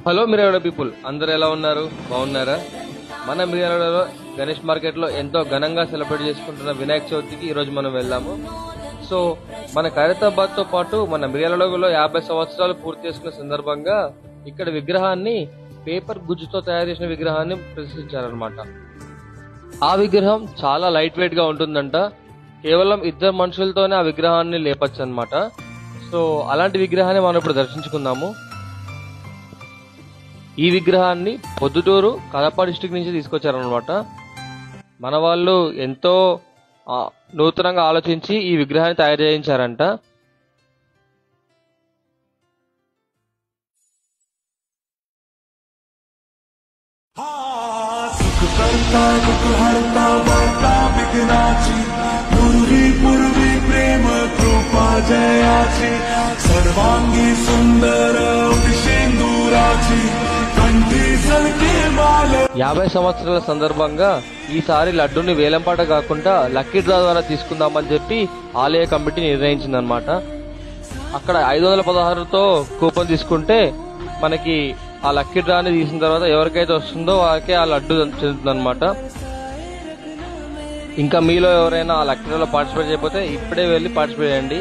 Hello Miryalaguda people, అందరు ఎలా ఉన్నారు? బాగున్నారా? మన మిర్యాలగూడలో గణేష్ మార్కెట్ లో ఎంతో ఘనంగా సెలబ్రేట్ చేసుకుంటున్న వినాయక చవితికి ఈ రోజు మనం వెళ్ళాము. సో మన ఖైరతాబాద్ తో పాటు మన మిర్యాలగూడలో 50 సంవత్సరాలు పూర్తి చేసుకున్న సందర్భంగా ఇక్కడ విగ్రహాన్ని పేపర్ గుజ్జుతో తయారు చేసిన విగ్రహాన్ని ప్రదర్శించారనమాట. ఆ విగ్రహం చాలా లైట్ వెయిట్ గా ఉంటుందంట. కేవలం 2 మనుషులతోనే ఆ విగ్రహాన్ని లేపచ్చు అనమాట. సో అలాంటి విగ్రహాన్ని మనం ఇప్పుడు దర్శించుకుందాము. ఈ విగ్రహాన్ని పొద్దుటూరు కడప డిస్ట్రిక్ట్ నుంచి తీసుకొచ్చారనమాట. మన వాళ్ళు ఎంతో నూతనంగా ఆలోచించి ఈ విగ్రహాన్ని తయారు చేయించారంట. ప్రేమ కృపా జయాచి సర్వాంగి సుందర 50 సంవత్సరాల సందర్భంగా ఈసారి లడ్డూని వేలంపాట కాకుండా లక్కీ డ్రా ద్వారా తీసుకుందామని చెప్పి ఆలయ కమిటీ నిర్ణయించిందనమాట. అక్కడ 516తో కూపన్ తీసుకుంటే మనకి ఆ లక్కీ డ్రాని తీసిన తర్వాత ఎవరికైతే వస్తుందో వారికే ఆ లడ్డు చెందుతుందనమాట. ఇంకా మీలో ఎవరైనా ఆ లక్కీ డ్రాలో పార్టిసిపేట్ చేయకపోతే ఇప్పుడే వెళ్ళి పార్టిసిపేట్ చేయండి.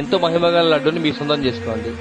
ఎంతో మహిమగల లడ్డూని మీ సొంతం చేసుకోండి.